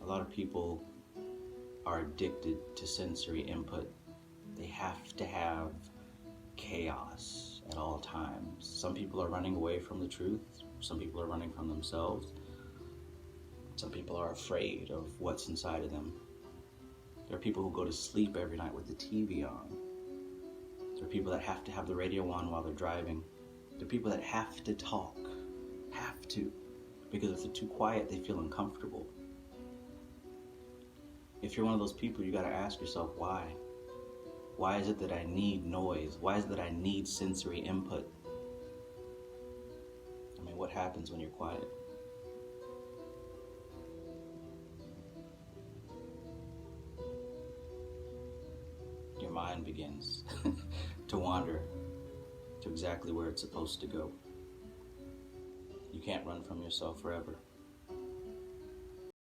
A lot of people are addicted to sensory input. They have to have chaos at all times. Some people are running away from the truth. Some people are running from themselves. Some people are afraid of what's inside of them. There are people who go to sleep every night with the TV on. There are people that have to have the radio on while they're driving. There are people that have to talk. Have to. Because if they're too quiet, they feel uncomfortable. If you're one of those people, you gotta ask yourself, why? Why is it that I need noise? Why is it that I need sensory input? I mean, what happens when you're quiet? Your mind begins to wander to exactly where it's supposed to go. You can't run from yourself forever.